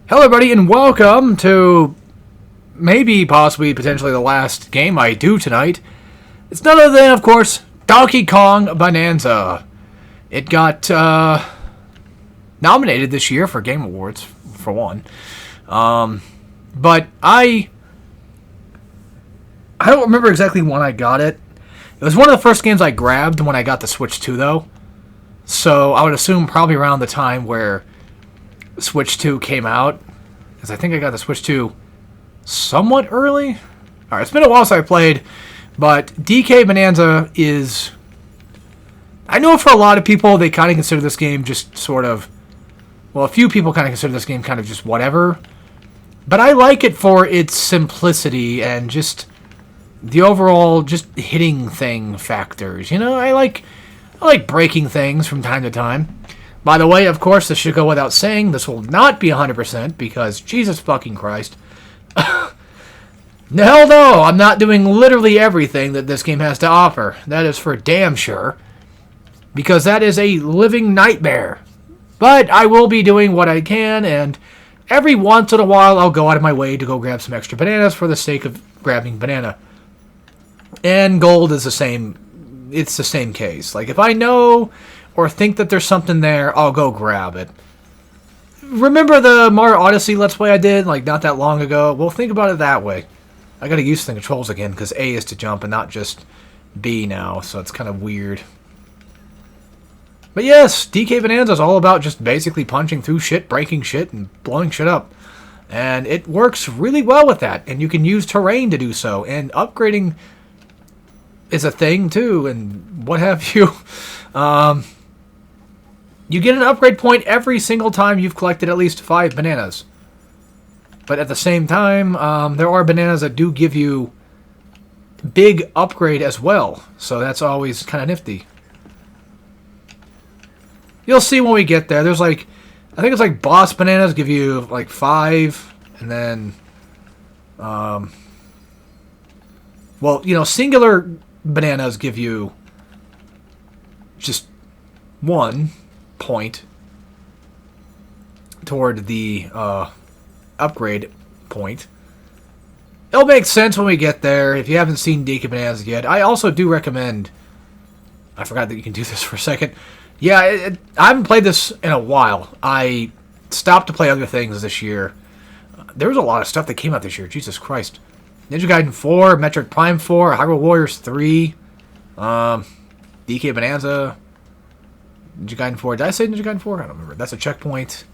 Hello, everybody, and welcome to maybe, possibly, potentially the last game I do tonight. It's none other than, of course, Donkey Kong Bananza. It got nominated this year for Game Awards, for one. But I don't remember exactly when I got it. It was one of the first games I grabbed when I got the Switch 2, though. So I would assume probably around the time where Switch 2 came out, because I think I got the Switch 2 somewhat early. Alright, it's been a while since I played, but DK Bananza is... I know for a lot of people, they kind of consider this game just sort of... Well, a few people kind of consider this game kind of just whatever. But I like it for its simplicity and just the overall just hitting thing factors. You know, I like breaking things from time to time. By the way, of course, this should go without saying, this will not be 100% because Jesus fucking Christ. Hell no, I'm not doing literally everything that this game has to offer. That is for damn sure. Because that is a living nightmare. But I will be doing what I can, and every once in a while I'll go out of my way to go grab some extra bananas for the sake of grabbing banana. And gold is the same. It's the same case. Like, if I know or think that there's something there, I'll go grab it. Remember the Mario Odyssey Let's Play I did, like, not that long ago? Well, think about it that way. I gotta use the controls again, because A is to jump and not just B now, so it's kind of weird. But yes, DK Bananza is all about just basically punching through shit, breaking shit, and blowing shit up. And it works really well with that, and you can use terrain to do so, and upgrading is a thing, too, and what have you. You get an upgrade point every single time you've collected at least 5 bananas. But at the same time, there are bananas that do give you big upgrade as well. So that's always kind of nifty. You'll see when we get there. There's like, I think it's like boss bananas give you like 5. And then, well, you know, singular bananas give you just 1 point toward the upgrade point. It'll make sense when we get there if you haven't seen DK Bananza yet. I also do recommend... I forgot that you can do this for a second. Yeah, I haven't played this in a while. I stopped to play other things this year. There was a lot of stuff that came out this year. Jesus Christ. Ninja Gaiden 4, Metroid Prime 4, Hyrule Warriors 3, DK Bananza, Ninja Gaiden 4. Did I say Ninja Gaiden 4? I don't remember. That's a checkpoint.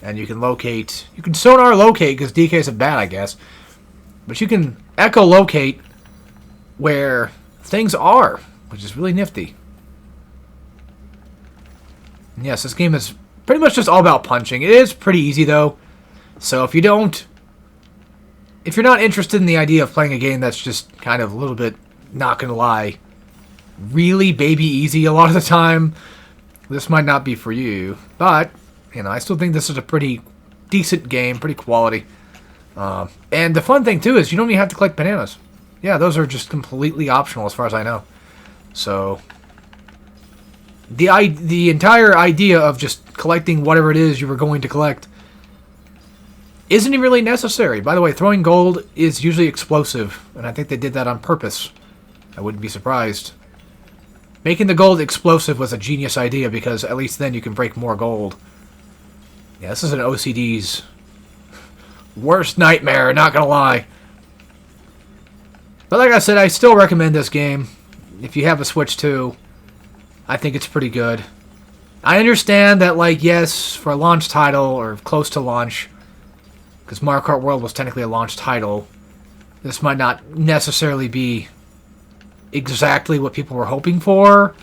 And you can locate... You can sonar locate, because DK's a bat, I guess. But you can echolocate where things are, which is really nifty. And yes, this game is pretty much just all about punching. It is pretty easy, though. So if you don't... If you're not interested in the idea of playing a game that's just kind of a little bit, not gonna lie, really baby easy a lot of the time, this might not be for you. But, you know, I still think this is a pretty decent game, pretty quality. And the fun thing, too, is you don't even have to collect bananas. Yeah, those are just completely optional as far as I know. So, the entire idea of just collecting whatever it is you were going to collect isn't even really necessary. By the way, throwing gold is usually explosive, and I think they did that on purpose. I wouldn't be surprised. Making the gold explosive was a genius idea, because at least then you can break more gold. Yeah, this is an OCD's worst nightmare, not gonna lie. But like I said, I still recommend this game. If you have a Switch 2, I think it's pretty good. I understand that, like, yes, for a launch title, or close to launch, because Mario Kart World was technically a launch title, this might not necessarily be exactly what people were hoping for.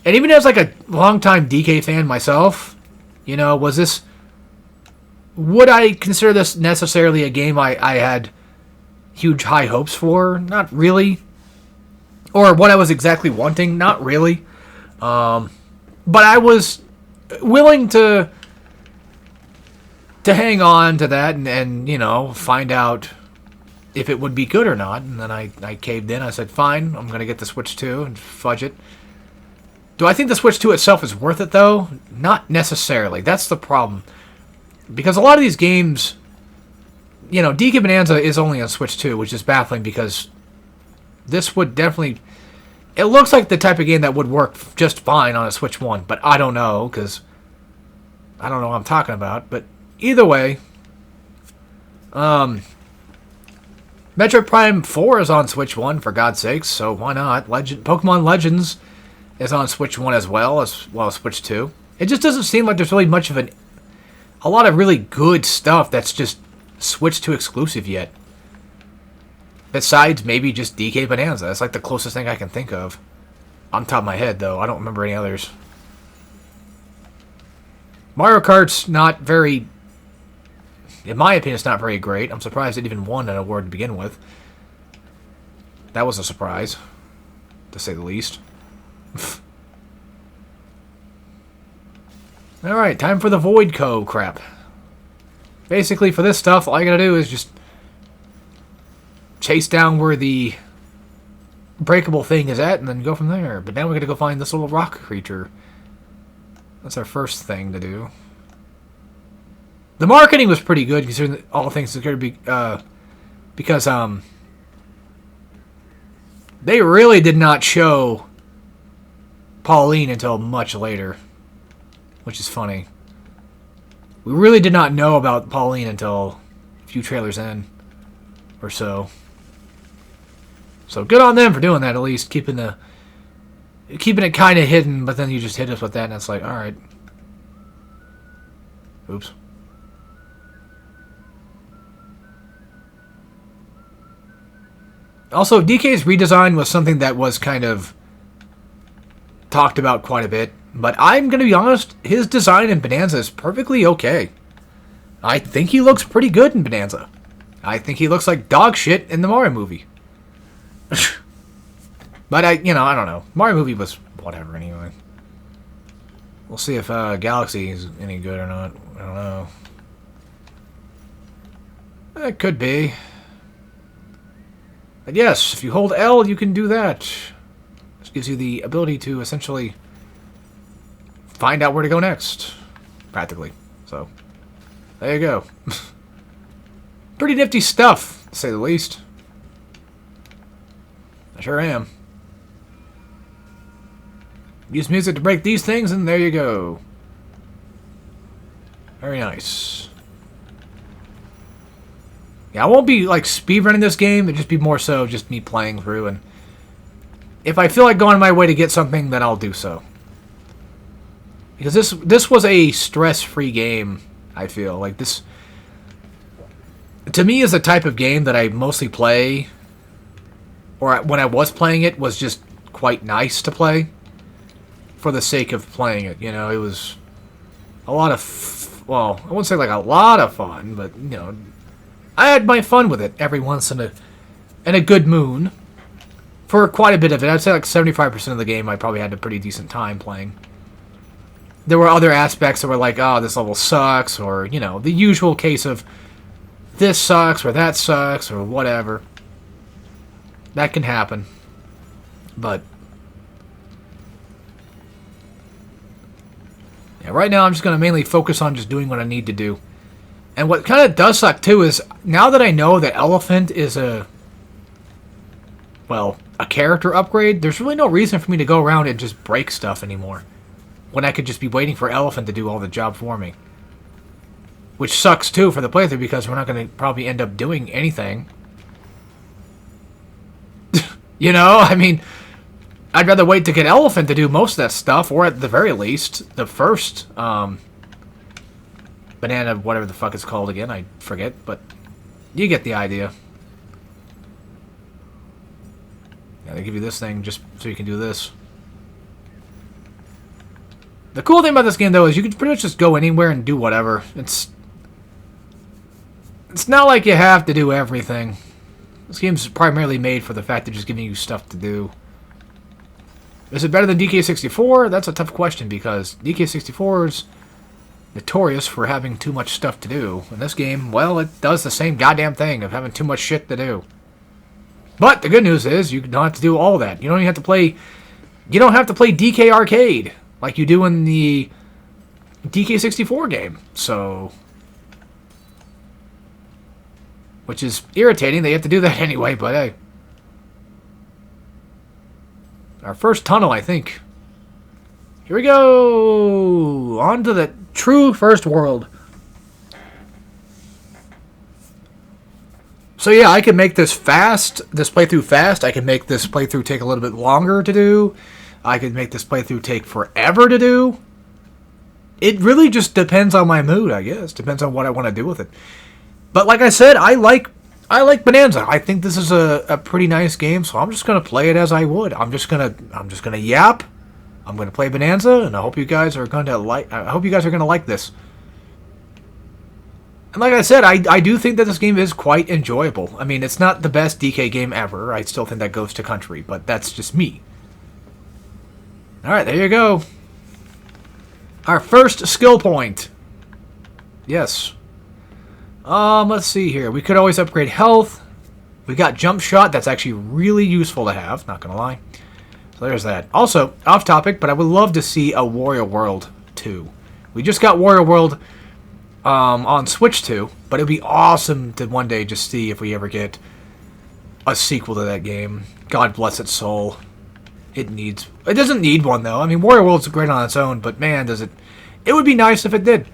And even as like a longtime DK fan myself, you know, would I consider this necessarily a game I had huge high hopes for? Not really. Or what I was exactly wanting? Not really. But I was willing to hang on to that and you know, find out if it would be good or not. And then I caved in. I said, fine, I'm going to get the Switch 2 and fudge it. Do I think the Switch 2 itself is worth it, though? Not necessarily. That's the problem. Because a lot of these games, you know, DK Bonanza is only on Switch 2, which is baffling because this would definitely... It looks like the type of game that would work just fine on a Switch 1, but I don't know, because I don't know what I'm talking about. But either way, Metroid Prime 4 is on Switch 1, for God's sakes, so why not? Pokemon Legends is on Switch 1 as well as Switch 2. It just doesn't seem like there's really much of a lot of really good stuff that's just Switch 2 exclusive yet. Besides maybe just DK Bonanza. That's like the closest thing I can think of. On top of my head, though. I don't remember any others. Mario Kart's not very... In my opinion, it's not very great. I'm surprised it even won an award to begin with. That was a surprise. To say the least. Alright, time for the Void Co. crap. Basically, for this stuff, all I gotta do is just chase down where the breakable thing is at and then go from there. But now we gotta go find this little rock creature. That's our first thing to do. The marketing was pretty good considering all things are going to be... because, they really did not show Pauline until much later. Which is funny. We really did not know about Pauline until a few trailers in. Or so. So good on them for doing that, at least. Keeping it kind of hidden, but then you just hit us with that and it's like, alright. Oops. Also, DK's redesign was something that was kind of talked about quite a bit. But I'm going to be honest, his design in Bonanza is perfectly okay. I think he looks pretty good in Bonanza. I think he looks like dog shit in the Mario movie. But I don't know. Mario movie was whatever anyway. We'll see if Galaxy is any good or not. I don't know. It could be. But yes, if you hold L, you can do that. This gives you the ability to essentially find out where to go next. Practically. So, there you go. Pretty nifty stuff, to say the least. I sure am. Use music to break these things, and there you go. Very nice. Yeah, I won't be, like, speedrunning this game. It'll just be more so just me playing through, and if I feel like going my way to get something, then I'll do so. Because this was a stress-free game, I feel. Like, this, to me, is the type of game that I mostly play, or when I was playing it, was just quite nice to play. For the sake of playing it, you know, it was a lot of, well, I wouldn't say like a lot of fun, but, you know, I had my fun with it every once in a good moon. For quite a bit of it, I'd say like 75% of the game I probably had a pretty decent time playing. There were other aspects that were like, oh, this level sucks, or, you know, the usual case of this sucks, or that sucks, or whatever. That can happen. But yeah, right now I'm just going to mainly focus on just doing what I need to do. And what kind of does suck too is, now that I know that Elephant is a character upgrade, there's really no reason for me to go around and just break stuff anymore. When I could just be waiting for Elephant to do all the job for me. Which sucks too for the playthrough, because we're not going to probably end up doing anything. You know, I mean, I'd rather wait to get Elephant to do most of that stuff, or at the very least, the first banana, whatever the fuck it's called again, I forget, but you get the idea. Yeah, they give you this thing just so you can do this. The cool thing about this game, though, is you can pretty much just go anywhere and do whatever. It's not like you have to do everything. This game's primarily made for the fact of just giving you stuff to do. Is it better than DK64? That's a tough question, because DK64 is notorious for having too much stuff to do. In this game, well, it does the same goddamn thing of having too much shit to do. But the good news is you don't have to do all that. You don't even have to play. You don't have to play DK Arcade like you do in the DK64 game. So which is irritating. They have to do that anyway, but hey. Our first tunnel, I think. Here we go! On to the true first world. So yeah, I can make this playthrough fast. I can make this playthrough take a little bit longer to do. I could make this playthrough take forever to do. It really just depends on my mood, I guess. Depends on what I want to do with it. But like I said, I like Bananza. I think this is a pretty nice game, so I'm just gonna play it as I would. I'm just gonna yap. I'm gonna play Bananza, and I hope you guys are gonna like this. And like I said, I do think that this game is quite enjoyable. I mean, it's not the best DK game ever. I still think that goes to country, but that's just me. Alright, there you go. Our first skill point. Yes. Let's see here. We could always upgrade health. We got jump shot. That's actually really useful to have, not gonna lie. So there's that. Also, off topic, but I would love to see a Warrior World 2. We just got Warrior World on Switch 2, but it would be awesome to one day just see if we ever get a sequel to that game. God bless its soul. It doesn't need one, though. I mean, Warrior World's great on its own, but man, does it... It would be nice if it did.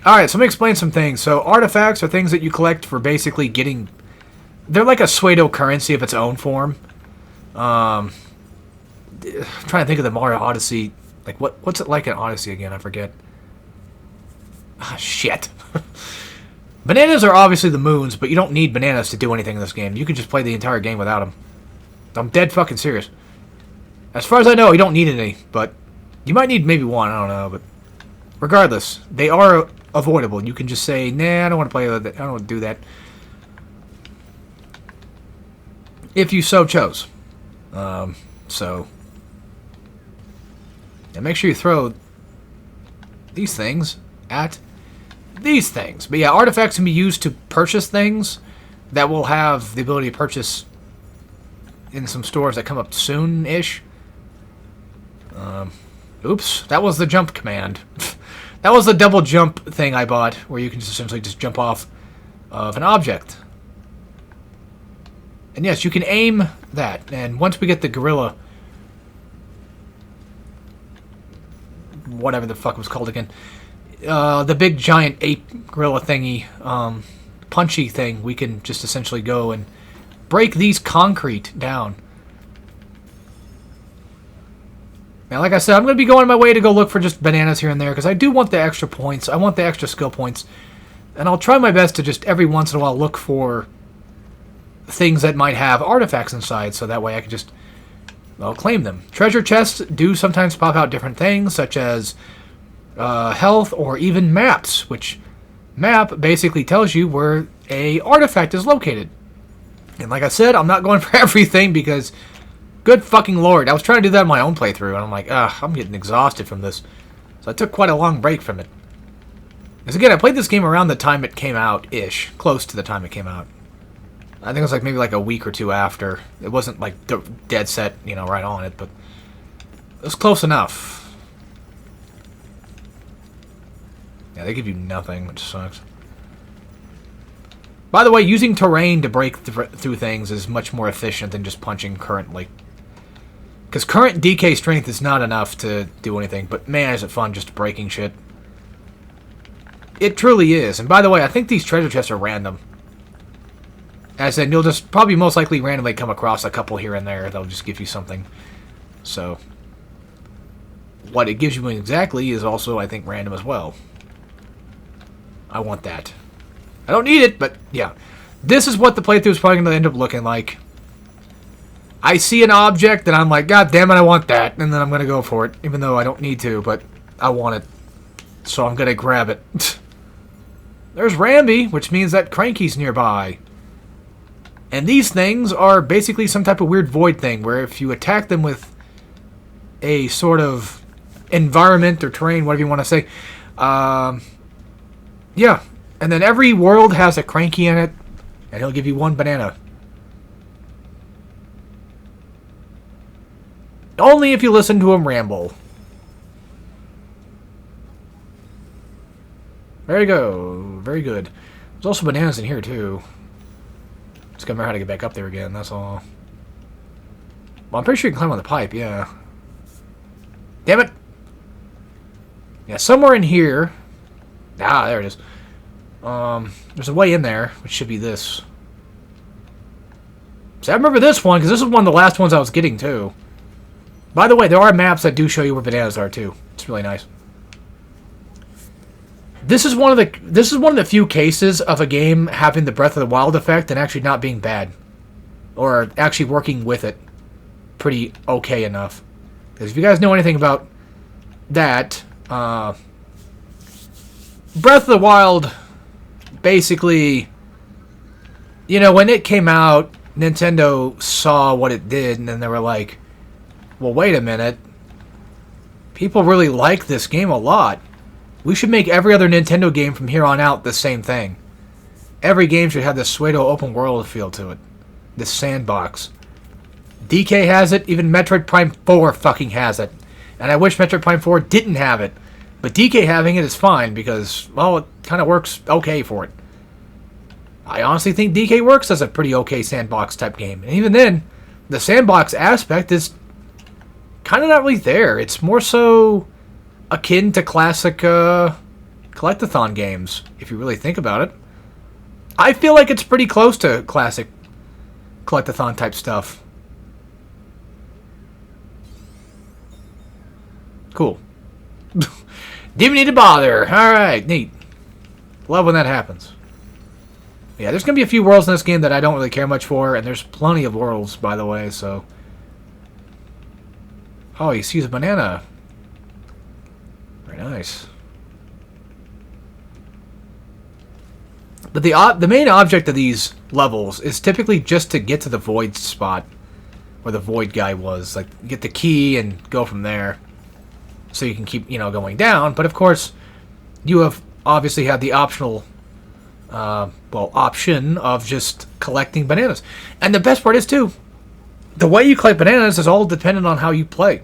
Alright, so let me explain some things. So, artifacts are things that you collect for basically getting... They're like a pseudo currency of its own form. I'm trying to think of the Mario Odyssey. Like, what's it like in Odyssey again? I forget. Ah, shit. Bananas are obviously the moons, but you don't need bananas to do anything in this game. You can just play the entire game without them. I'm dead fucking serious. As far as I know, you don't need any, but you might need maybe one. I don't know, but regardless, they are avoidable. You can just say, nah, I don't want to play with it. I don't want to do that. If you so chose. So... And make sure you throw these things at these things. But yeah, artifacts can be used to purchase things that will have the ability to purchase in some stores that come up soon-ish. Oops, that was the jump command. That was the double jump thing I bought, where you can just essentially just jump off of an object. And yes, you can aim that. And once we get the gorilla... whatever the fuck it was called again. The big giant ape gorilla thingy, punchy thing, we can just essentially go and break these concrete down. Now, like I said, I'm going to be going my way to go look for just bananas here and there, because I do want the extra points. I want the extra skill points. And I'll try my best to just every once in a while look for things that might have artifacts inside, so that way I can just... I'll claim them. Treasure chests do sometimes pop out different things, such as health or even maps, which map basically tells you where a artifact is located. And like I said, I'm not going for everything because, good fucking lord, I was trying to do that in my own playthrough, and I'm like, I'm getting exhausted from this. So I took quite a long break from it. Because again, I played this game around the time it came out-ish, close to the time it came out. I think it was like maybe like a week or two after. It wasn't like dead set, you know, right on it, but it was close enough. Yeah, they give you nothing, which sucks. By the way, using terrain to break through things is much more efficient than just punching currently. Because current DK strength is not enough to do anything, but man, is it fun just breaking shit. It truly is. And by the way, I think these treasure chests are random. As in, you'll just probably most likely randomly come across a couple here and there. They'll just give you something. So, what it gives you exactly is also, I think, random as well. I want that. I don't need it, but yeah. This is what the playthrough is probably going to end up looking like. I see an object, and I'm like, God damn it, I want that. And then I'm going to go for it, even though I don't need to, but I want it. So I'm going to grab it. There's Ramby, which means that Cranky's nearby. And these things are basically some type of weird void thing, where if you attack them with a sort of environment or terrain, whatever you want to say, yeah. And then every world has a Cranky in it, and he'll give you one banana. Only if you listen to him ramble. There you go. Very good. There's also bananas in here, too. Just gotta remember how to get back up there again, that's all. Well, I'm pretty sure you can climb on the pipe, yeah. Damn it! Yeah, somewhere in here... Ah, there it is. There's a way in there, which should be this. See, I remember this one, because this is one of the last ones I was getting, too. By the way, there are maps that do show you where bananas are, too. It's really nice. This is one of the few cases of a game having the Breath of the Wild effect and actually not being bad. Or actually working with it pretty okay enough. Because if you guys know anything about that, Breath of the Wild, basically, you know, when it came out, Nintendo saw what it did, and then they were like, well, wait a minute. People really like this game a lot. We should make every other Nintendo game from here on out the same thing. Every game should have this pseudo open world feel to it. This sandbox. DK has it, even Metroid Prime 4 fucking has it. And I wish Metroid Prime 4 didn't have it. But DK having it is fine because, well, it kind of works okay for it. I honestly think DK works as a pretty okay sandbox type game. And even then, the sandbox aspect is kind of not really there. It's more so akin to classic collectathon games, if you really think about it. I feel like it's pretty close to classic collectathon type stuff. Cool. Didn't need to bother. Alright, neat. Love when that happens. Yeah, there's going to be a few worlds in this game that I don't really care much for, and there's plenty of worlds, by the way, so... Oh, he sees a banana. Very nice. But the main object of these levels is typically just to get to the void spot where the void guy was. Like, get the key and go from there. So you can keep, you know, going down. But, of course, you have obviously had the optional... option of just collecting bananas. And the best part is, too, the way you collect bananas is all dependent on how you play.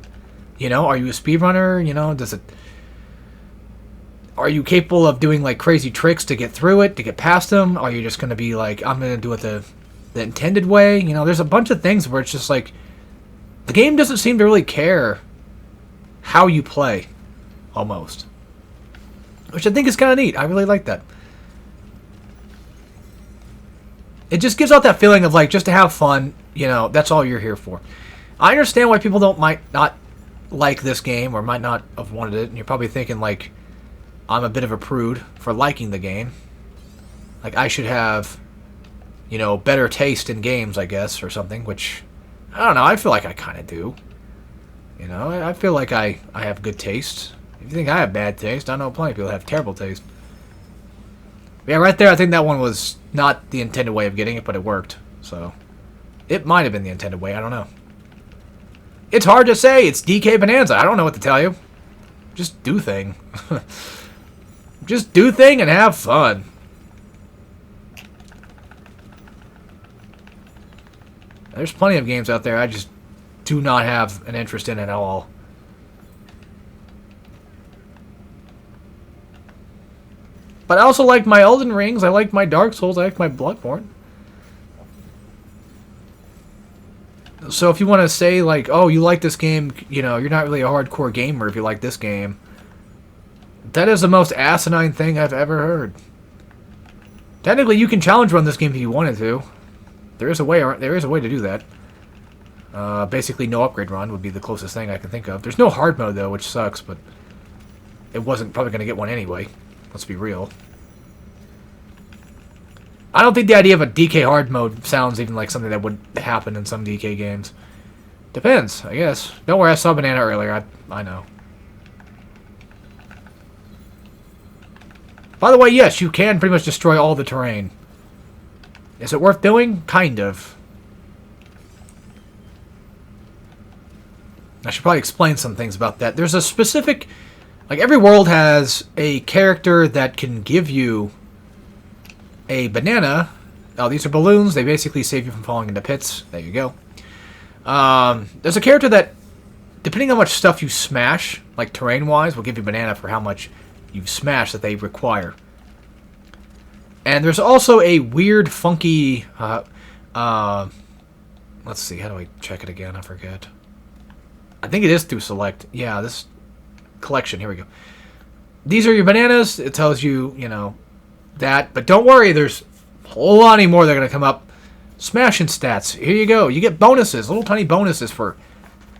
You know, are you a speedrunner? You know, are you capable of doing, like, crazy tricks to get through it, to get past them? Are you just going to be like, I'm going to do it the intended way? You know, there's a bunch of things where it's just like, the game doesn't seem to really care how you play, almost. Which I think is kind of neat. I really like that. It just gives out that feeling of, like, just to have fun, you know, that's all you're here for. I understand why people might not like this game, or might not have wanted it, and you're probably thinking, like, I'm a bit of a prude for liking the game. Like, I should have, you know, better taste in games, I guess, or something, which, I don't know, I feel like I kind of do. You know, I feel like I have good taste. If you think I have bad taste, I know plenty of people have terrible taste. Yeah, right there, I think that one was not the intended way of getting it, but it worked. So, it might have been the intended way, I don't know. It's hard to say, it's DK Bananza, I don't know what to tell you. Just do thing. Just do thing and have fun. There's plenty of games out there I just do not have an interest in at all. But I also like my Elden Rings, I like my Dark Souls, I like my Bloodborne. So if you want to say, like, oh, you like this game, you know, you're not really a hardcore gamer if you like this game. That is the most asinine thing I've ever heard. Technically, you can challenge run this game if you wanted to. There is a way to do that. Basically, no upgrade run would be the closest thing I can think of. There's no hard mode, though, which sucks, but it wasn't probably going to get one anyway. Let's be real. I don't think the idea of a DK hard mode sounds even like something that would happen in some DK games. Depends, I guess. Don't worry, I saw Banana earlier. I know. By the way, yes, you can pretty much destroy all the terrain. Is it worth doing? Kind of. I should probably explain some things about that. There's a specific... Like, every world has a character that can give you a banana. Oh, these are balloons. They basically save you from falling into pits. There you go. There's a character that, depending on how much stuff you smash, like terrain-wise, will give you a banana for how much you've smashed that they require. And there's also a weird, funky Uh, let's see. How do I check it again? I forget. I think it is through select. Yeah, this collection. Here we go. These are your bananas. It tells you, you know, that. But don't worry. There's a whole lot more that are going to come up. Smashing stats. Here you go. You get bonuses. Little tiny bonuses for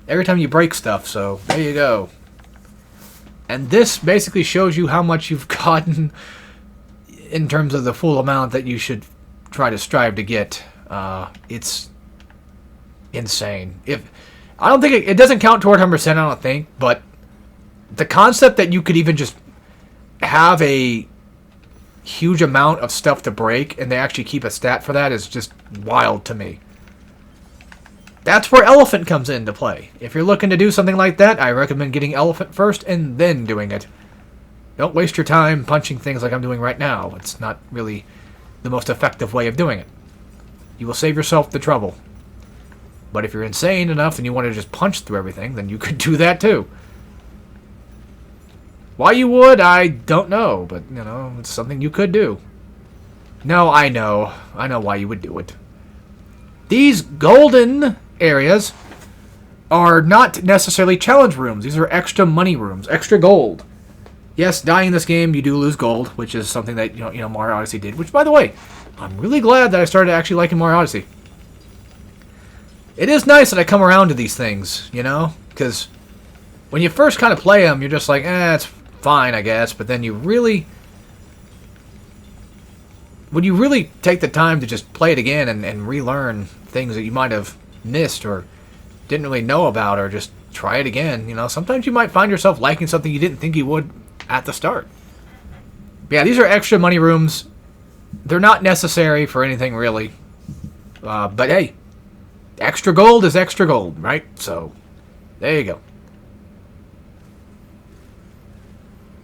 every time you break stuff. So there you go. And this basically shows you how much you've gotten in terms of the full amount that you should try to strive to get. It's insane. I don't think it doesn't count toward 100%, I don't think, but the concept that you could even just have a huge amount of stuff to break and they actually keep a stat for that is just wild to me. That's where Elephant comes into play. If you're looking to do something like that, I recommend getting Elephant first and then doing it. Don't waste your time punching things like I'm doing right now. It's not really the most effective way of doing it. You will save yourself the trouble. But if you're insane enough and you want to just punch through everything, then you could do that too. Why you would, I don't know. But, you know, it's something you could do. No, I know. I know why you would do it. These golden areas are not necessarily challenge rooms. These are extra money rooms, extra gold. Yes, dying in this game, you do lose gold, which is something that you know Mario Odyssey did. Which, by the way, I'm really glad that I started actually liking Mario Odyssey. It is nice that I come around to these things, you know, because when you first kind of play them, you're just like, it's fine, I guess. But then when you really take the time to just play it again and relearn things that you might have missed or didn't really know about, or just try it again, you know, sometimes you might find yourself liking something you didn't think you would at the start. But yeah, these are extra money rooms. They're not necessary for anything really. But hey, extra gold is extra gold, right? So, there you go.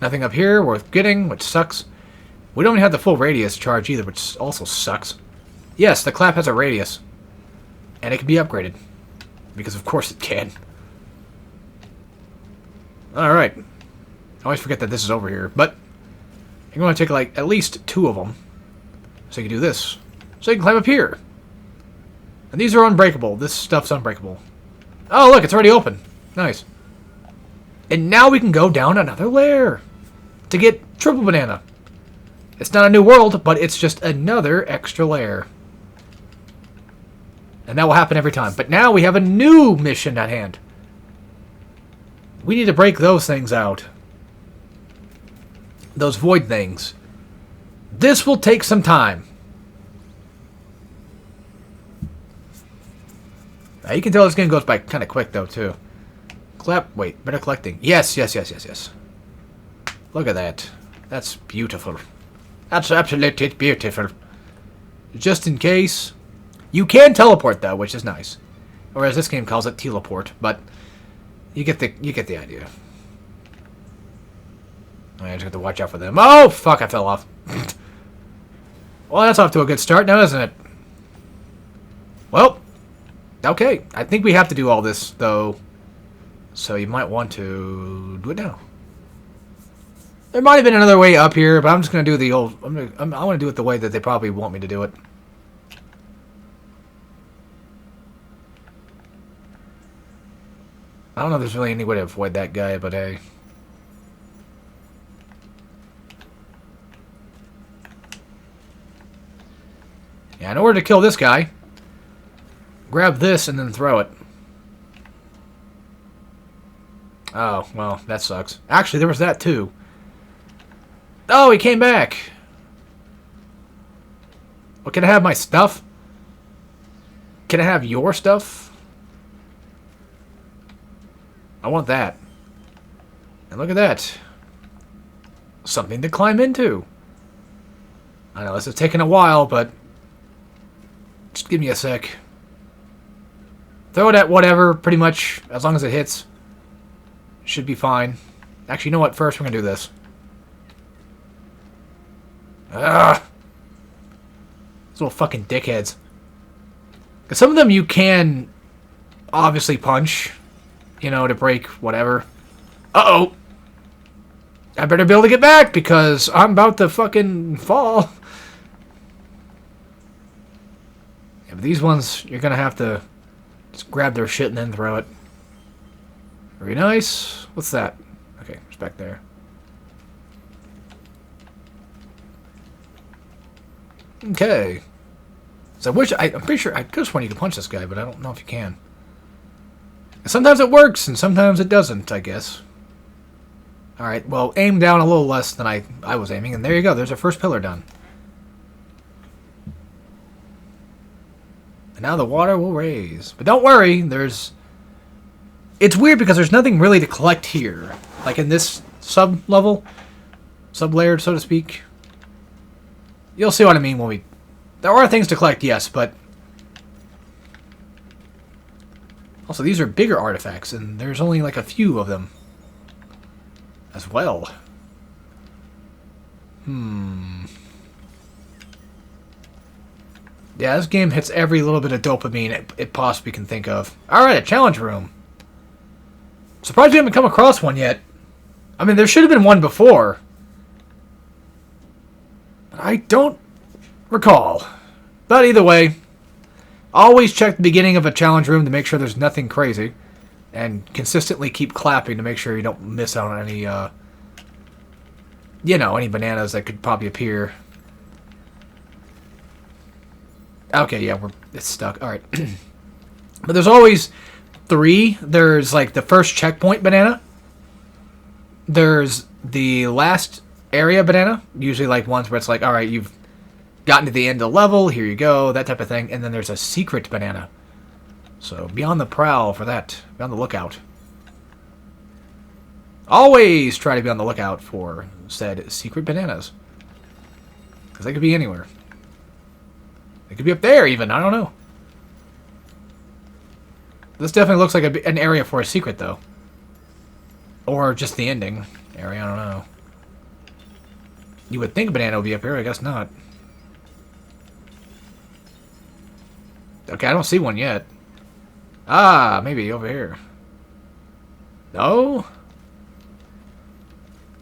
Nothing up here worth getting, which sucks. We don't even have the full radius charge either, which also sucks. Yes, the clap has a radius. And it can be upgraded. Because of course it can. Alright. I always forget that this is over here. But you're going to take like at least 2 of them. So you can do this. So you can climb up here. And these are unbreakable. This stuff's unbreakable. Oh, look, it's already open. Nice. And now we can go down another layer to get triple banana. It's not a new world, but it's just another extra layer. And that will happen every time. But now we have a new mission at hand. We need to break those things out. Those void things. This will take some time. Now you can tell this game goes by kind of quick, though, too. Wait, better collecting. Yes. Look at that. That's beautiful. That's absolutely beautiful. Just in case. You can teleport, though, which is nice. Or as this game calls it, teleport. But you get the idea. I just have to watch out for them. Oh, fuck, I fell off. Well, that's off to a good start now, isn't it? Well, okay. I think we have to do all this, though. So you might want to do it now. There might have been another way up here, but I'm just going to do the old... I want to do it the way that they probably want me to do it. I don't know if there's really any way to avoid that guy, but hey. Yeah, in order to kill this guy, grab this and then throw it. Oh, well, that sucks. Actually, there was that too. Oh, he came back. Well, can I have my stuff? Can I have your stuff? I want that. And look at that. Something to climb into. I know, this is taking a while, but just give me a sec. Throw it at whatever, pretty much, as long as it hits. Should be fine. Actually, you know what? First, we're going to do this. Ugh. These little fucking dickheads. Because some of them you can obviously punch. You know, to break whatever. Uh-oh. I better be able to get back because I'm about to fucking fall. But these ones, you're going to have to just grab their shit and then throw it. Very nice. What's that? Okay, it's back there. Okay. So I'm pretty sure I could have sworn you could punch this guy, but I don't know if you can. Sometimes it works, and sometimes it doesn't, I guess. Alright, well, aim down a little less than I was aiming, and there you go. There's our first pillar done. And now the water will raise. But don't worry, it's weird because there's nothing really to collect here. Like in this sub-level, sub-layer, so to speak. You'll see what I mean when we... There are things to collect, yes, but... Also, these are bigger artifacts, and there's only like a few of them. As well. Yeah, this game hits every little bit of dopamine it possibly can think of. Alright, a challenge room. Surprised we haven't come across one yet. I mean, there should have been one before. But I don't recall. But either way, always check the beginning of a challenge room to make sure there's nothing crazy. And consistently keep clapping to make sure you don't miss out on any, any bananas that could probably appear. Okay, yeah, it's stuck. Alright. But there's always 3. There's, like, the first checkpoint banana. There's the last area banana. Usually, like, ones where it's like, alright, you've gotten to the end of the level. Here you go. That type of thing. And then there's a secret banana. So, be on the prowl for that. Be on the lookout. Always try to be on the lookout for said secret bananas. Because they could be anywhere. They could be up there, even. I don't know. This definitely looks like an area for a secret, though. Or just the ending area. I don't know. You would think a banana would be up here. I guess not. Okay, I don't see one yet. Ah, maybe over here. No?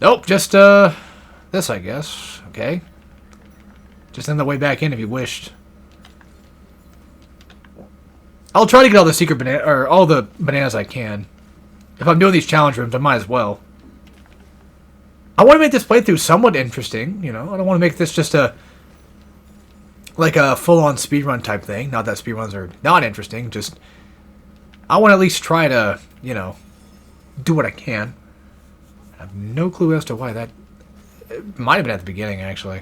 Nope, just, this, I guess. Okay. Just on the way back in if you wished. I'll try to get all the secret banana, or all the bananas I can. If I'm doing these challenge rooms, I might as well. I want to make this playthrough somewhat interesting, you know. I don't want to make this just like a full-on speedrun type thing. Not that speedruns are not interesting, just... I want to at least try to, do what I can. I have no clue as to why that... It might have been at the beginning, actually.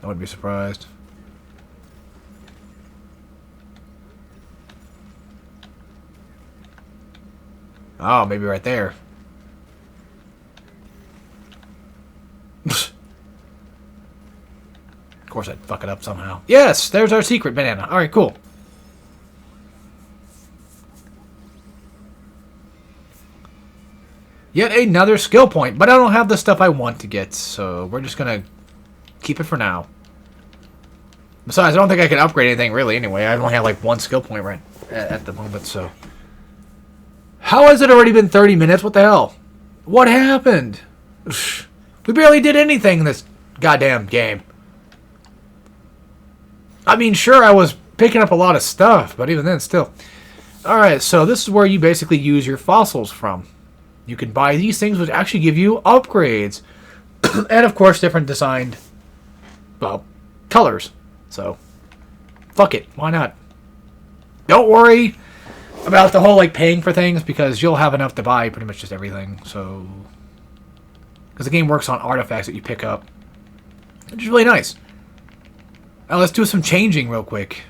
I wouldn't be surprised. Oh, maybe right there. Of course I'd fuck it up somehow. Yes, there's our secret banana. Alright, cool. Yet another skill point, but I don't have the stuff I want to get, so we're just gonna keep it for now. Besides, I don't think I can upgrade anything really anyway. I only have like 1 skill point right at the moment, so... How has it already been 30 minutes? What the hell? What happened? We barely did anything in this goddamn game. I mean, sure, I was picking up a lot of stuff, but even then, still. Alright, so this is where you basically use your fossils from. You can buy these things, which actually give you upgrades. And, of course, different designed, well, colors. So, fuck it. Why not? Don't worry about the whole, like, paying for things, because you'll have enough to buy pretty much just everything, so... Because the game works on artifacts that you pick up. Which is really nice. Now, let's do some changing real quick.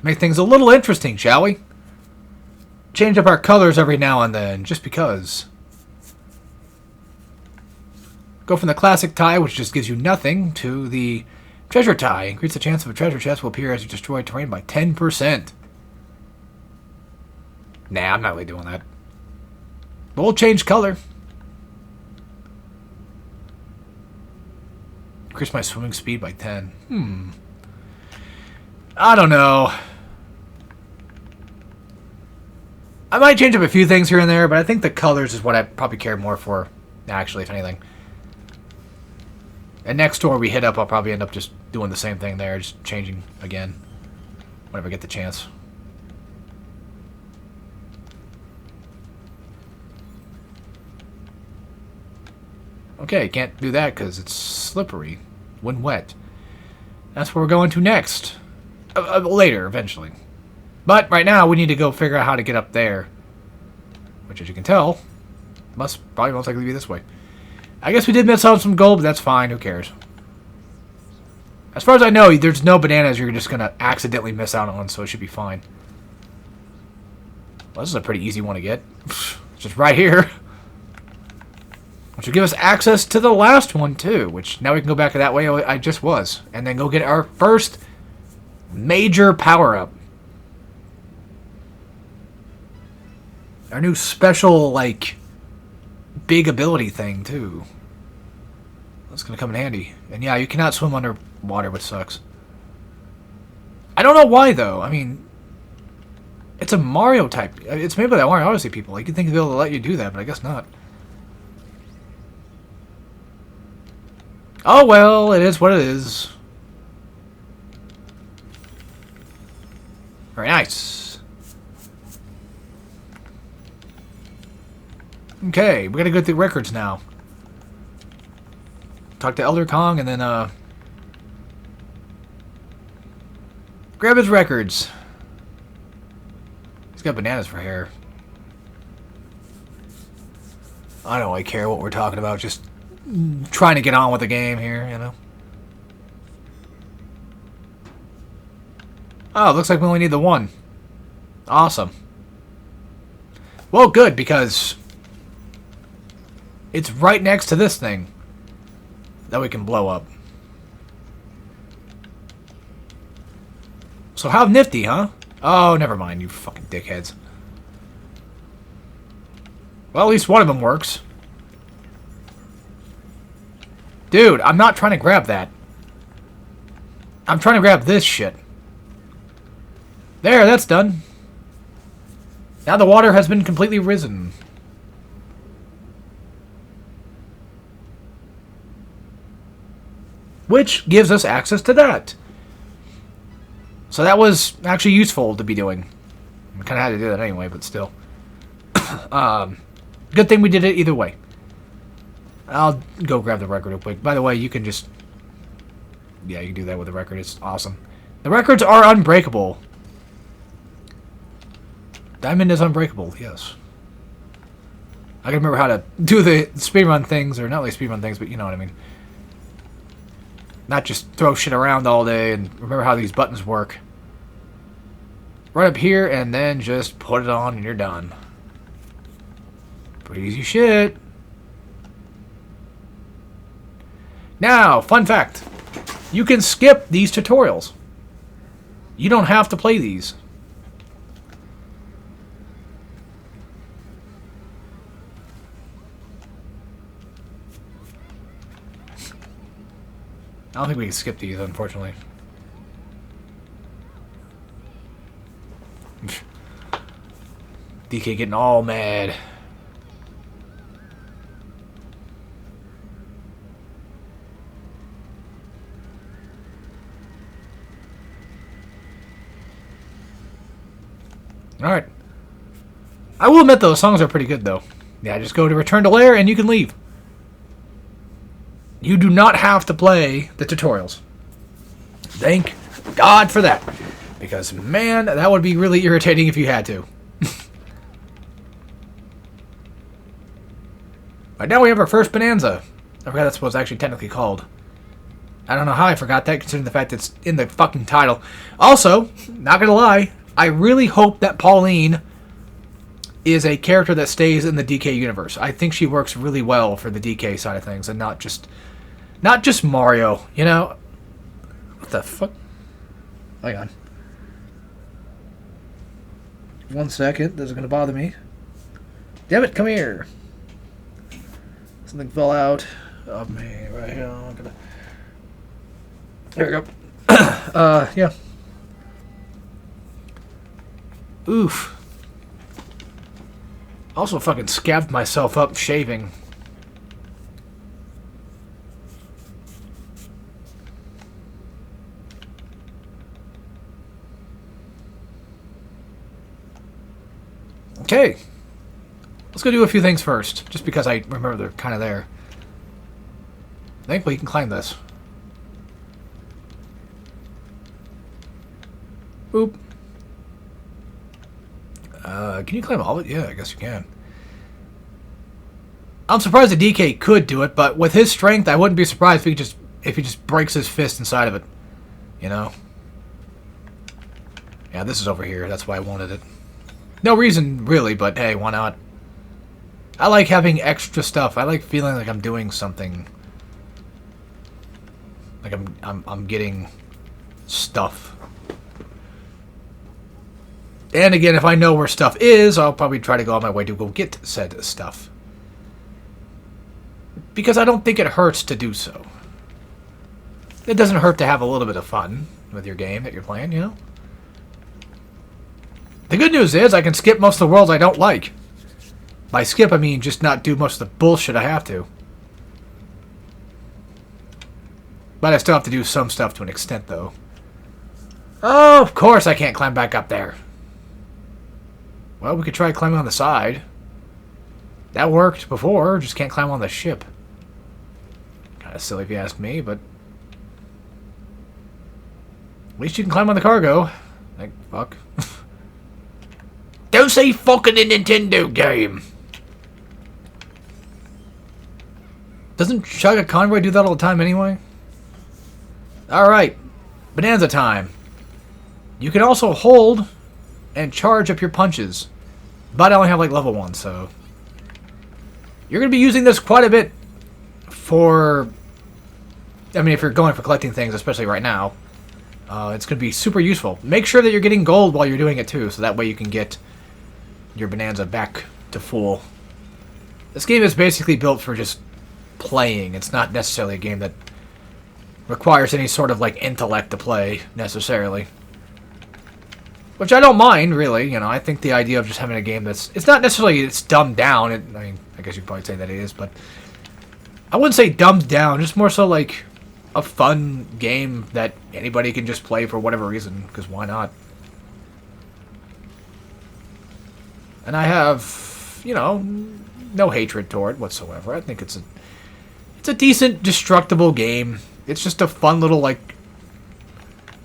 Make things a little interesting, shall we? Change up our colors every now and then, just because. Go from the classic tie, which just gives you nothing, to the treasure tie. Increase the chance of a treasure chest will appear as you destroy terrain by 10%. Nah, I'm not really doing that. But we'll change color. Increase my swimming speed by 10. I don't know. I might change up a few things here and there, but I think the colors is what I probably care more for, actually, if anything. And next door we hit up, I'll probably end up just doing the same thing there, just changing again whenever I get the chance. Okay, can't do that because it's slippery when wet. That's where we're going to next. Later, eventually. But right now, we need to go figure out how to get up there. Which, as you can tell, probably most likely be this way. I guess we did miss out on some gold, but that's fine. Who cares? As far as I know, there's no bananas you're just going to accidentally miss out on, so it should be fine. Well, this is a pretty easy one to get. It's just right here. Which will give us access to the last one, too. Which, now we can go back to that way I just was. And then go get our first major power-up. Our new special, like, big ability thing, too. That's going to come in handy. And yeah, you cannot swim underwater, which sucks. I don't know why, though. I mean, it's a Mario type. It's made by the Mario Odyssey people. Like, you'd think they'd be able to let you do that, but I guess not. Oh, well, it is what it is. Very nice. Okay, we gotta go through records now. Talk to Elder Kong and then, grab his records. He's got bananas for hair. I don't really care what we're talking about, just trying to get on with the game here, you know. Oh, looks like we only need the one. Awesome. Well, good, because it's right next to this thing that we can blow up. So how nifty, huh? Oh, never mind, you fucking dickheads. Well, at least one of them works. Dude, I'm not trying to grab that. I'm trying to grab this shit. There, that's done. Now the water has been completely risen. Which gives us access to that. So that was actually useful to be doing. We kind of had to do that anyway, but still. Good thing we did it either way. I'll go grab the record real quick. By the way, you can just... Yeah, you can do that with the record. It's awesome. The records are unbreakable. Diamond is unbreakable, yes. I can remember how to do the speedrun things, or not really speedrun things, but you know what I mean. Not just throw shit around all day, and remember how these buttons work. Right up here, and then just put it on, and you're done. Pretty easy shit. Now, fun fact. You can skip these tutorials. You don't have to play these. I don't think we can skip these, unfortunately. DK getting all mad. Alright. I will admit, those songs are pretty good, though. Yeah, just go to Return to Lair and you can leave. You do not have to play the tutorials. Thank God for that. Because, man, that would be really irritating if you had to. Right now we have our first Bananza. I forgot that's what it's actually technically called. I don't know how I forgot that, considering the fact that it's in the fucking title. Also, not gonna lie, I really hope that Pauline is a character that stays in the DK universe. I think she works really well for the DK side of things, and not just Mario, you know? What the fuck? Hang on. 1 second, this is gonna bother me. Damn it, come here. Something fell out of me right here. I'm gonna... There we go. Yeah. Oof. Also fucking scabbed myself up shaving. Okay. Let's go do a few things first, just because I remember they're kind of there. I think we can climb this. Boop. Can you climb all of it? Yeah, I guess you can. I'm surprised the DK could do it, but with his strength, I wouldn't be surprised if he just breaks his fist inside of it. You know? Yeah, this is over here. That's why I wanted it. No reason, really, but hey, why not? I like having extra stuff. I like feeling like I'm doing something. Like I'm getting stuff. And again, if I know where stuff is, I'll probably try to go on my way to go get said stuff. Because I don't think it hurts to do so. It doesn't hurt to have a little bit of fun with your game that you're playing, you know? The good news is I can skip most of the worlds I don't like. By skip, I mean just not do most of the bullshit I have to. But I still have to do some stuff to an extent, though. Oh, of course I can't climb back up there. Well, we could try climbing on the side. That worked before, just can't climb on the ship. Kind of silly if you ask me, but... At least you can climb on the cargo. Like, fuck. Don't say fucking a Nintendo game! Doesn't Chugga Convoy do that all the time anyway? Alright. Bananza time. You can also hold and charge up your punches. But I only have like level 1, so... You're going to be using this quite a bit for... I mean, if you're going for collecting things, especially right now, it's going to be super useful. Make sure that you're getting gold while you're doing it too, so that way you can get your Bananza back to full. This game is basically built for just playing. It's not necessarily a game that requires any sort of like intellect to play, necessarily. Which I don't mind, really. You know, I think the idea of just having a game that's... It's not necessarily it's dumbed down. I mean, I guess you could probably say that it is, but... I wouldn't say dumbed down. Just more so like a fun game that anybody can just play for whatever reason. Because why not? And I have, you know, no hatred toward it whatsoever. I think it's a decent, destructible game. It's just a fun little, like...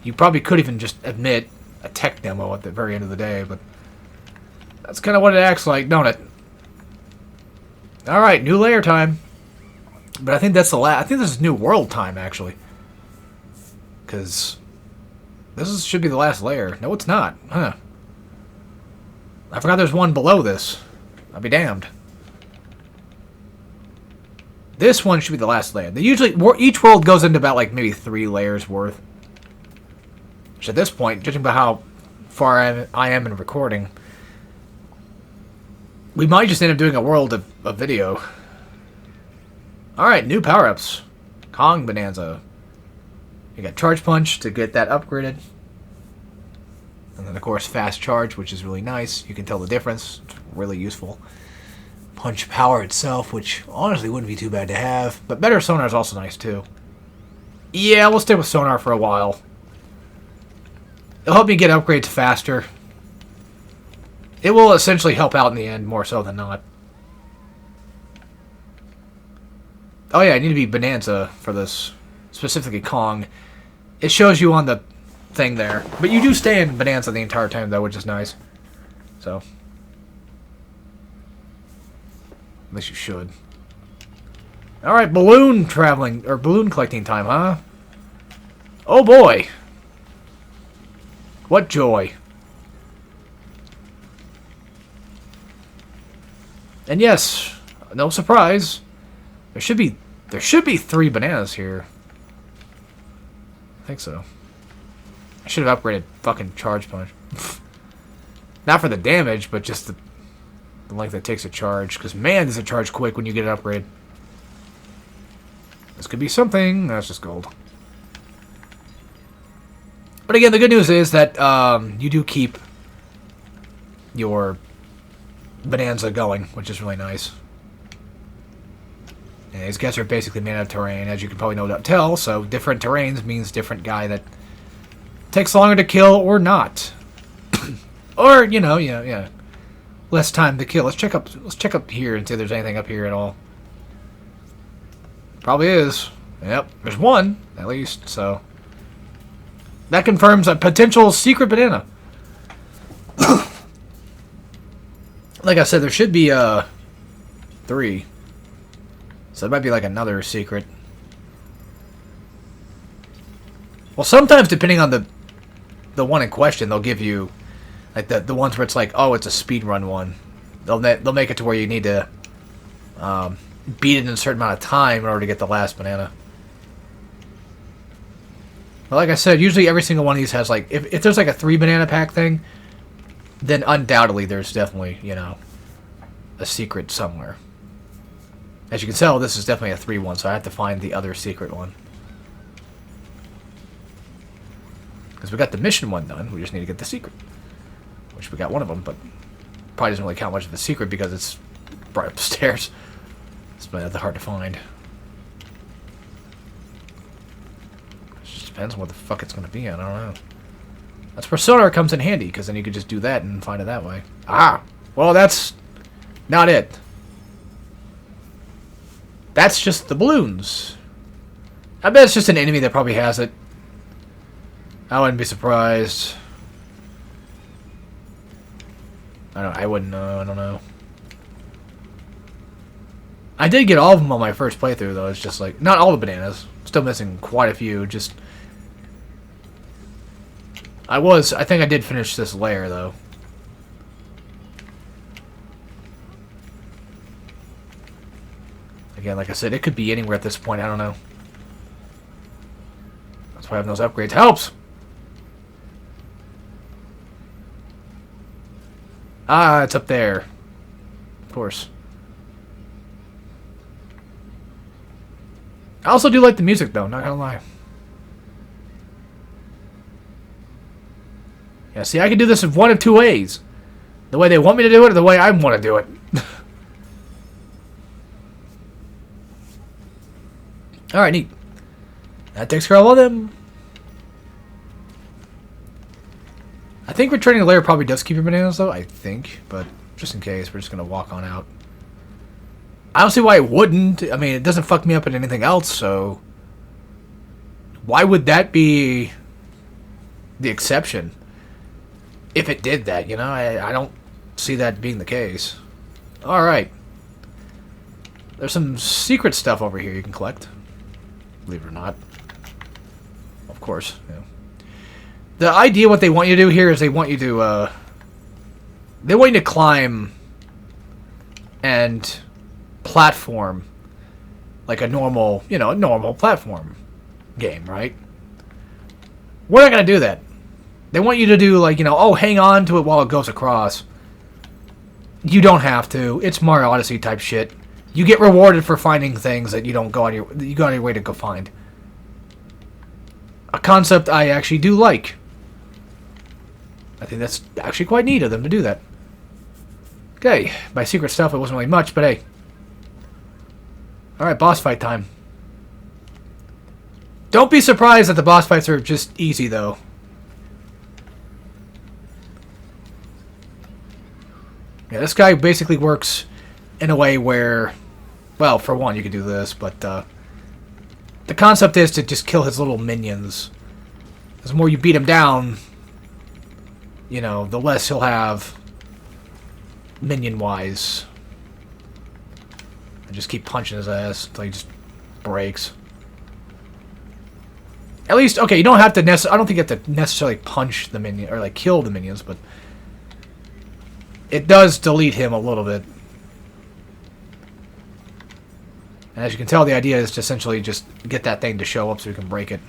You probably could even just admit... a tech demo at the very end of the day, but that's kind of what it acts like, don't it? Alright, new layer time. But I think that's the last... I think this is new world time, actually. Because should be the last layer. No, it's not. Huh. I forgot there's one below this. I'll be damned. This one should be the last layer. Each world goes into about, like, maybe 3 layers worth. Which at this point, judging by how far I am in recording, we might just end up doing a world of video. Alright, new power-ups. Kong Bananza. You got Charge Punch to get that upgraded. And then, of course, Fast Charge, which is really nice. You can tell the difference. It's really useful. Punch Power itself, which honestly wouldn't be too bad to have. But better Sonar is also nice, too. Yeah, we'll stay with Sonar for a while. It'll help me get upgrades faster. It will essentially help out in the end, more so than not. Oh yeah, I need to be Bananza for this. Specifically Kong. It shows you on the thing there. But you do stay in Bananza the entire time, though, which is nice. So. At least you should. Alright, balloon traveling, or balloon collecting time, huh? Oh boy! What joy. And yes, no surprise. There should be 3 bananas here. I think so. I should have upgraded fucking Charge Punch. Not for the damage, but just the length it takes to charge. Because man, does it charge quick when you get an upgrade. This could be something. That's just gold. But again, the good news is that you do keep your Bananza going, which is really nice. And these guys are basically made out of terrain, as you can probably no doubt tell, so different terrains means different guy that takes longer to kill or not. Or, you know, yeah. less time to kill. Let's check up. Let's check up here and see if there's anything up here at all. Probably is. Yep, there's one at least. So that confirms a potential secret banana. Like I said, there should be 3. So it might be like another secret. Well, sometimes depending on the one in question, they'll give you like the ones where it's like, oh, it's a speedrun one. They'll make it to where you need to beat it in a certain amount of time in order to get the last banana. But like I said, usually every single one of these has like, if there's like a 3 banana pack thing, then undoubtedly there's definitely, you know, a secret somewhere. As you can tell, this is definitely a 3 one, so I have to find the other secret one. Because we got the mission one done, we just need to get the secret. Which we got one of them, but probably doesn't really count much of a secret because it's right up the stairs. It's hard to find. It just depends on what the fuck it's going to be in, I don't know. That's where sonar comes in handy, because then you could just do that and find it that way. Ah! Well, that's not it. That's just the balloons. I bet it's just an enemy that probably has it. I wouldn't be surprised. I wouldn't know. I don't know. I did get all of them on my first playthrough, though. It's just like, not all the bananas. Still missing quite a few. Just, I think I did finish this layer, though. Again, like I said, it could be anywhere at this point. I don't know. That's why having those upgrades helps. Ah, it's up there. Of course. I also do like the music, though, not gonna lie. Yeah, see, I can do this in one of 2 ways. The way they want me to do it, or the way I want to do it. Alright, neat. That takes care of all of them. I think returning the layer probably does keep your bananas, though. I think. But just in case, we're just going to walk on out. I don't see why it wouldn't. I mean, it doesn't fuck me up in anything else, so why would that be the exception? If it did that, you know? I don't see that being the case. Alright. There's some secret stuff over here you can collect. Believe it or not. Of course, yeah. The idea, what they want you to do here is they want you to climb and platform like a normal, you know, a normal platform game, right? We're not going to do that. They want you to do like, you know, oh, hang on to it while it goes across. You don't have to. It's Mario Odyssey type shit. You get rewarded for finding things that you don't go on your way to go find. A concept I actually do like. I think that's actually quite neat of them to do that. Okay, my secret stuff, it wasn't really much, but hey. Alright, boss fight time. Don't be surprised that the boss fights are just easy, though. Yeah, this guy basically works in a way where, well, for one, you could do this, but the concept is to just kill his little minions. The more you beat him down, you know, the less he'll have minion-wise. And just keep punching his ass until he just breaks. At least, okay, you don't have to I don't think you have to necessarily punch the minion, or like kill the minions, but it does delete him a little bit. And as you can tell, the idea is to essentially just get that thing to show up so you can break it.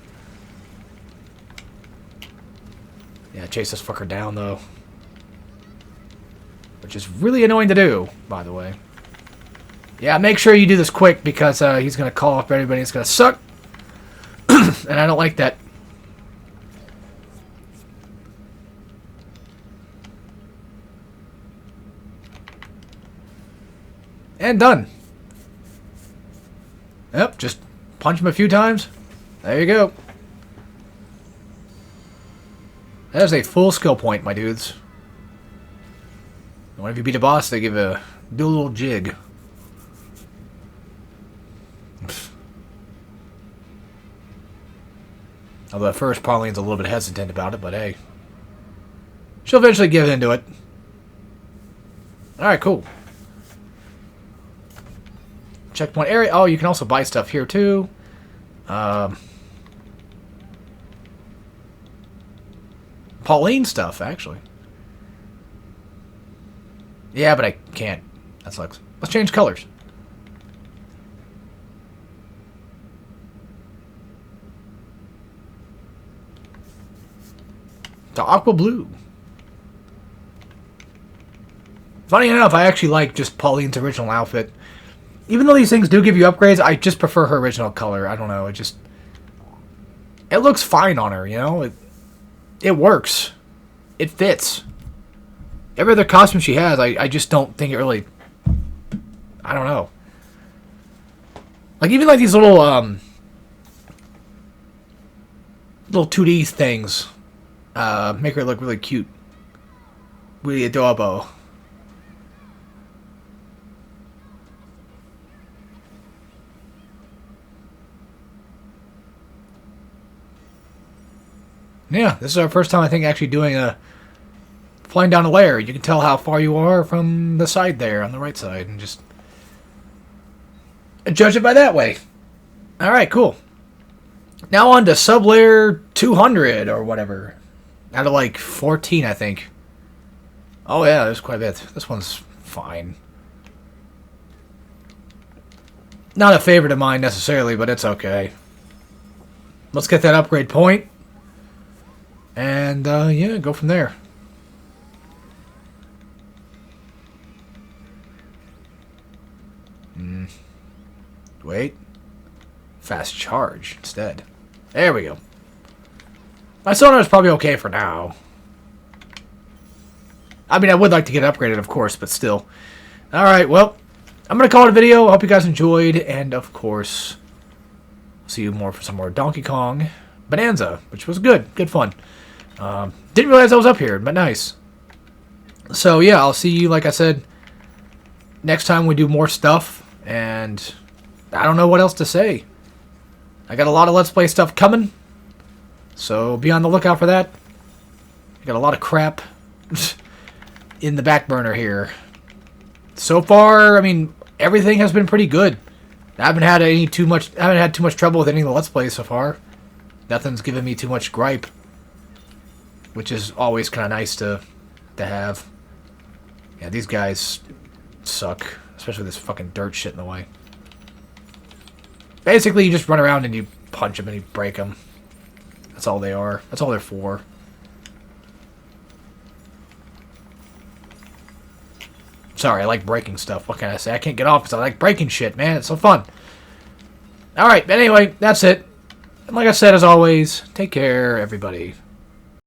Yeah, chase this fucker down, though. Which is really annoying to do, by the way. Yeah, make sure you do this quick, because he's going to call up everybody. It's going to suck. And I don't like that. And done. Yep, just punch him a few times. There you go. That is a full skill point, my dudes. Whenever you beat a boss, they do a little jig. Although at first Pauline's a little bit hesitant about it, but hey. She'll eventually give into it. Alright, cool. Checkpoint area. Oh, you can also buy stuff here too. Pauline stuff, actually. Yeah, but I can't. That sucks. Let's change colors. To aqua blue. Funny enough, I actually like just Pauline's original outfit. Even though these things do give you upgrades, I just prefer her original color. I don't know. It looks fine on her, you know? It works. It fits. Every other costume she has, I just don't think it really... I don't know. Like, even like these little 2D things make her look really cute. Really adorable. Yeah, this is our first time, I think, actually doing flying down a layer. You can tell how far you are from the side there, on the right side, and just judge it by that way. Alright, cool. Now on to sub-layer 200, or whatever. Out of, like, 14, I think. Oh, yeah, there's quite a bit. This one's fine. Not a favorite of mine, necessarily, but it's okay. Let's get that upgrade point. And, yeah, go from there. Wait. Fast charge instead. There we go. My sonar is probably okay for now. I mean, I would like to get it upgraded, of course, but still. Alright, well, I'm going to call it a video. I hope you guys enjoyed. And, of course, see you more for some more Donkey Kong Bananza, which was good. Good fun. Didn't realize I was up here, but nice. So, yeah, I'll see you, like I said, next time we do more stuff. And I don't know what else to say. I got a lot of Let's Play stuff coming. So, be on the lookout for that. I got a lot of crap in the back burner here. So far, I mean, everything has been pretty good. I haven't had too much trouble with any of the Let's Plays so far. Nothing's given me too much gripe. Which is always kind of nice to have. Yeah, these guys suck. Especially with this fucking dirt shit in the way. Basically, you just run around and you punch them and you break them. That's all they are. That's all they're for. Sorry, I like breaking stuff. What can I say? I can't get off because I like breaking shit, man. It's so fun. Alright, but anyway, that's it. And like I said, as always, take care, everybody.